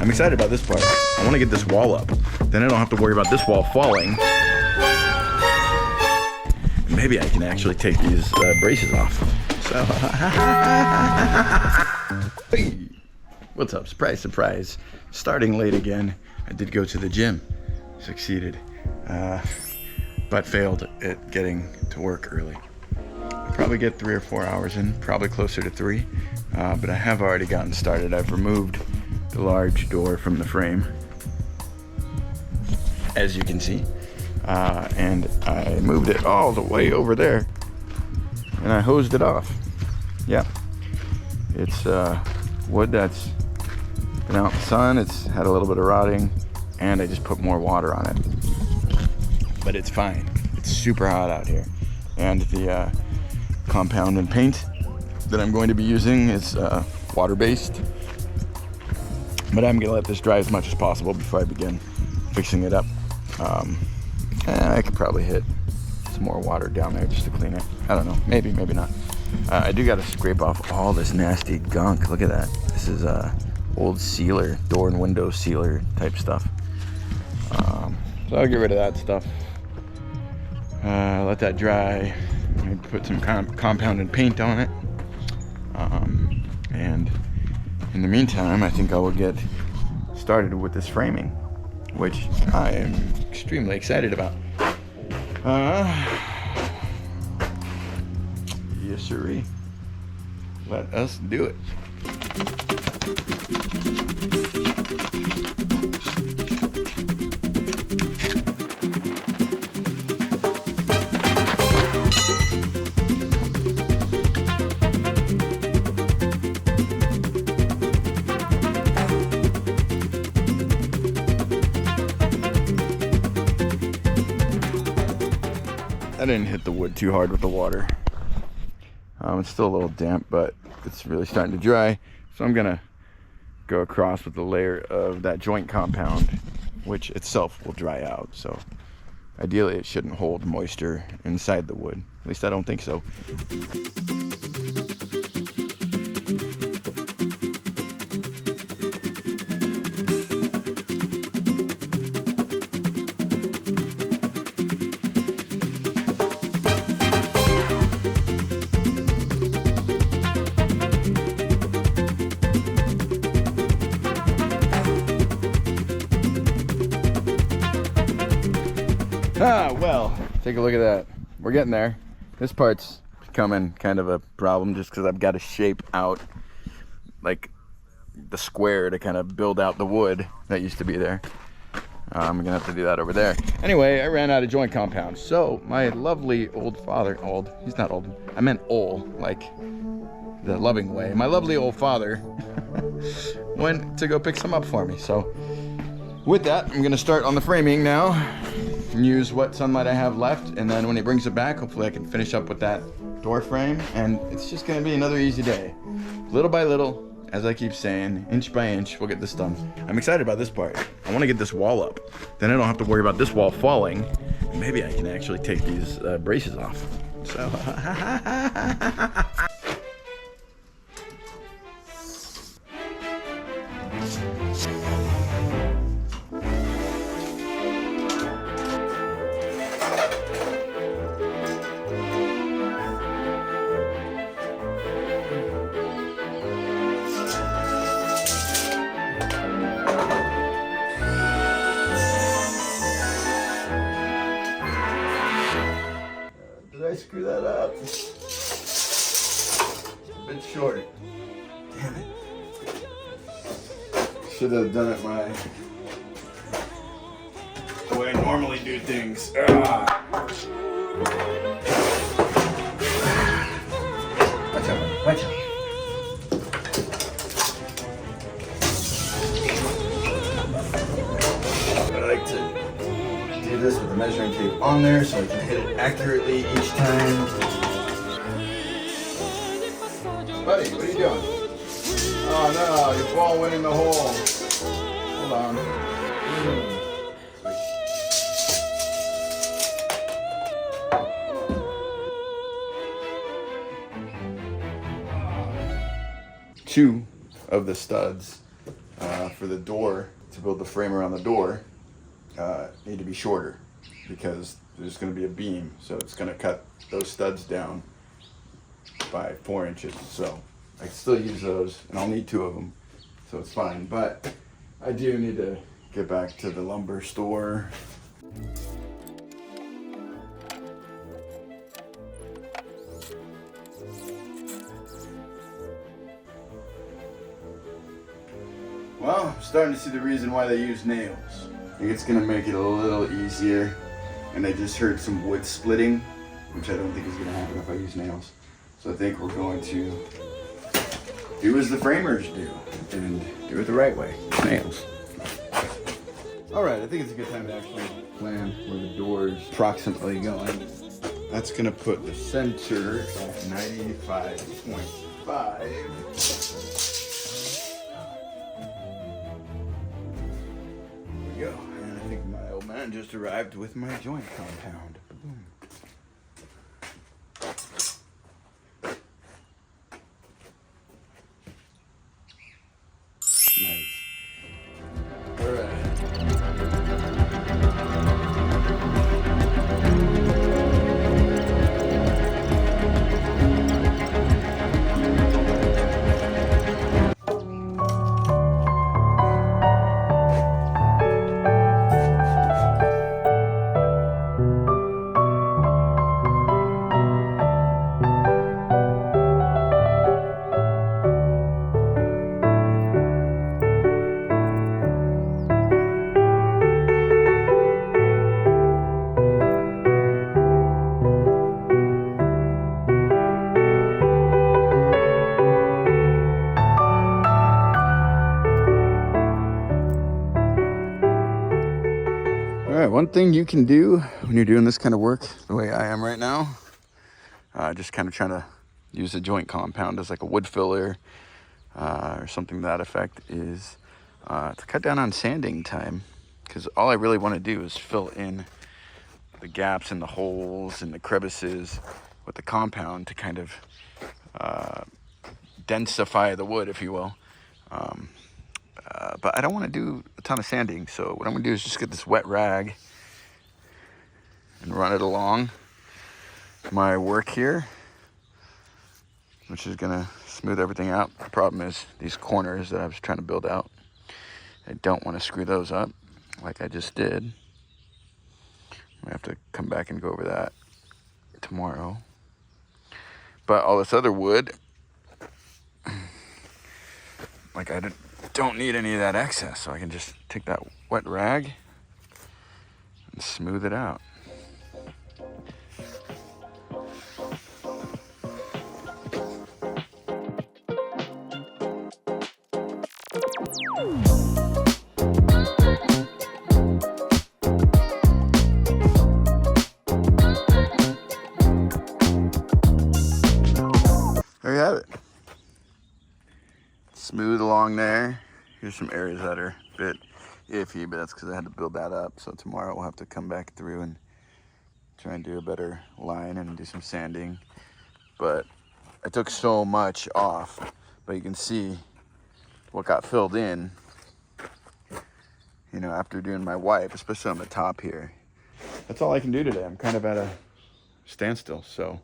I'm excited about this part. I want to get this wall up. Then I don't have to worry about this wall falling. Maybe I can actually take these braces off. So, hey, what's up? Surprise, surprise. Starting late again. I did go to the gym. Succeeded. But failed at getting to work early. Probably get 3 or 4 hours in, probably closer to 3. But I have already gotten started. I've removed the large door from the frame, as you can see. And I moved it all the way over there. And I hosed it off. Yeah. It's wood that's been out in the sun. It's had a little bit of rotting. And I just put more water on it. But it's fine. It's super hot out here. And the compound and paint that I'm going to be using is water-based. But I'm gonna let this dry as much as possible before I begin fixing it up. I could probably hit some more water down there just to clean it. I don't know, maybe, maybe not. I do gotta scrape off all this nasty gunk. Look at that. This is old sealer, door and window sealer type stuff. So I'll get rid of that stuff. Let that dry. Maybe put some compounded paint on it. And in the meantime, I think I will get started with this framing, which I am extremely excited about. Yes, sirree. Let us do it. I didn't hit the wood too hard with the water. It's still a little damp, but it's really starting to dry. So I'm gonna go across with a layer of that joint compound, which itself will dry out. So ideally it shouldn't hold moisture inside the wood. At least I don't think so. Well, take a look at that. We're getting there. This part's becoming kind of a problem just because I've got to shape out like the square to kind of build out the wood that used to be there. I'm gonna have to do that over there. Anyway, I ran out of joint compound. So my lovely old father, he's not old, I meant old, like the loving way. My lovely old father went to go pick some up for me. So with that, I'm gonna start on the framing now. Use what sunlight I have left, and then when he brings it back, hopefully I can finish up with that door frame, and it's just gonna be another easy day. Little by little, as I keep saying, inch by inch, we'll get this done. I'm excited about this part. I want to get this wall up. Then I don't have to worry about this wall falling. Maybe I can actually take these braces off. So did I screw that up? It's a bit short. Damn it. Should have done it the way I normally do things. Watch out, watch out. I like to do this with the measuring tape on there so I can hit it accurately each time. Buddy, what are you doing? Oh no, your ball went in the hole. Hold on. Two of the studs for the door, to build the frame around the door, need to be shorter because there's going to be a beam, so it's going to cut those studs down by 4 inches. So I can still use those, and I'll need 2 of them, so it's fine. But I do need to get back to the lumber store. Well, I'm starting to see the reason why they use nails. I think it's gonna make it a little easier. And I just heard some wood splitting, which I don't think is gonna happen if I use nails. So I think we're going to do as the framers do and do it the right way, nails. All right, I think it's a good time to actually plan where the door's approximately going. That's gonna put the center at 95.5. Go. And I think my old man just arrived with my joint compound. Boom. Nice. All right. One thing you can do when you're doing this kind of work, the way I am right now, just kind of trying to use a joint compound as like a wood filler or something to that effect, is to cut down on sanding time. Because all I really want to do is fill in the gaps and the holes and the crevices with the compound to kind of densify the wood, if you will. But I don't want to do a ton of sanding, so what I'm going to do is just get this wet rag and run it along my work here, which is going to smooth everything out. The problem is these corners that I was trying to build out, I don't want to screw those up like I just did. I have to come back and go over that tomorrow. But all this other wood, like I don't need any of that excess, so I can just take that wet rag and smooth it out. There you have it. Smooth along there. Here's some areas that are a bit iffy, but that's because I had to build that up. So tomorrow we'll have to come back through and try and do a better line and do some sanding. But I took so much off, but you can see what got filled in, you know, after doing my wipe, especially on the top here. That's all I can do today. I'm kind of at a standstill. So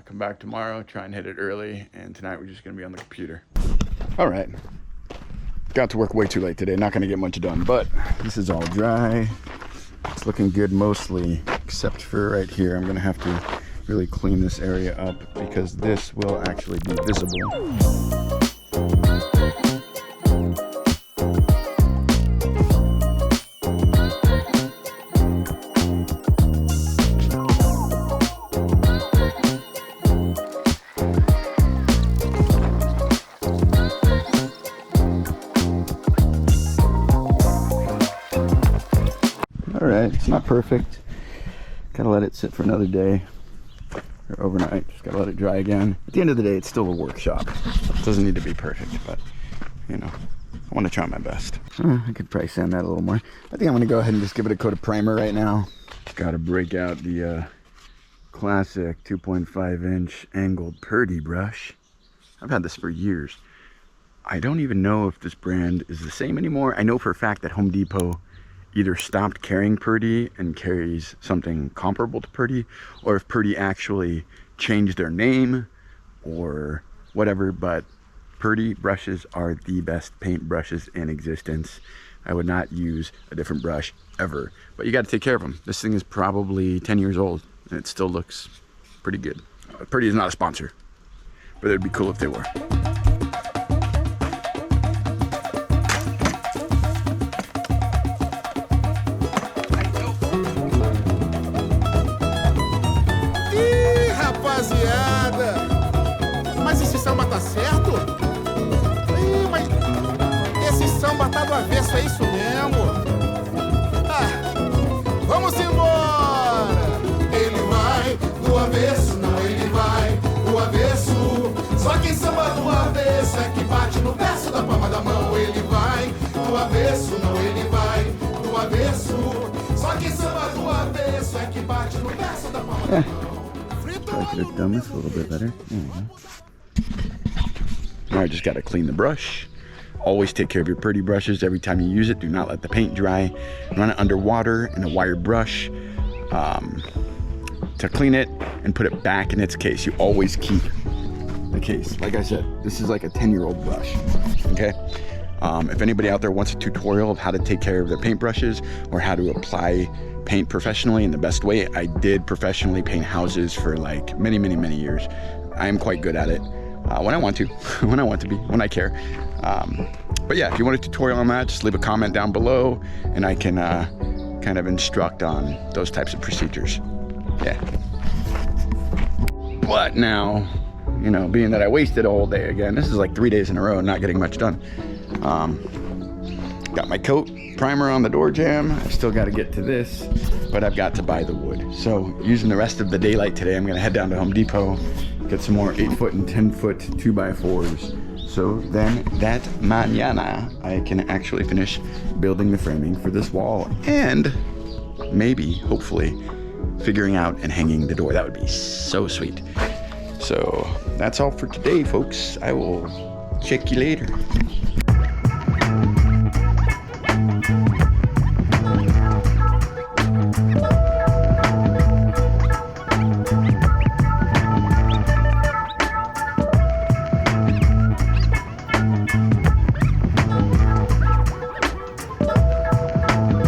come back tomorrow, try and hit it early, and tonight we're just gonna be on the computer. All right, got to work way too late today, not gonna get much done, but this is all dry. It's looking good mostly, except for right here. I'm gonna have to really clean this area up because this will actually be visible. All right, it's not perfect. Gotta let it sit for another day or overnight. Just gotta let it dry again. At the end of the day, it's still a workshop. It doesn't need to be perfect, but you know, I want to try my best. I could probably sand that a little more. I think I'm gonna go ahead and just give it a coat of primer right now. Gotta break out the classic 2.5-inch angled Purdy brush. I've had this for years. I don't even know if this brand is the same anymore. I know for a fact that Home Depot either stopped carrying Purdy and carries something comparable to Purdy, or if Purdy actually changed their name or whatever, but Purdy brushes are the best paint brushes in existence. I would not use a different brush ever, but you got to take care of them. This thing is probably 10 years old and it still looks pretty good. Purdy is not a sponsor, but it'd be cool if they were. Ih, rapaziada! Mas esse samba tá certo? Ih, mas esse samba tá do avesso, é isso mesmo? Ah, vamos embora! Ele vai do avesso, não, ele vai do avesso. Só quem samba do avesso é que bate no verso da palma da mão. Ele vai do avesso, não, ele vai do avesso. Só quem samba do avesso é que bate no verso da palma da mão. I could have done this a little bit better. Now I just got to clean the brush. Always take care of your Purdy brushes every time you use it. Do not let the paint dry. Run it under water in a wire brush to clean it and put it back in its case. You always keep the case. Like I said, this is like a 10-year-old brush, okay? If anybody out there wants a tutorial of how to take care of their paint brushes or how to apply paint professionally in the best way, I did professionally paint houses for like many years. I am quite good at it when I want to, when I care. But yeah, if you want a tutorial on that, just leave a comment down below and I can kind of instruct on those types of procedures. Yeah. But now, you know, being that I wasted a whole day again, this is like 3 days in a row not getting much done. Got my coat primer on the door jamb. I still got to get to this, but I've got to buy the wood. So using the rest of the daylight today, I'm going to head down to Home Depot, get some more 8-foot and 10-foot 2x4s. So then that mañana, I can actually finish building the framing for this wall and maybe, hopefully, figuring out and hanging the door. That would be so sweet. So that's all for today, folks. I will check you later.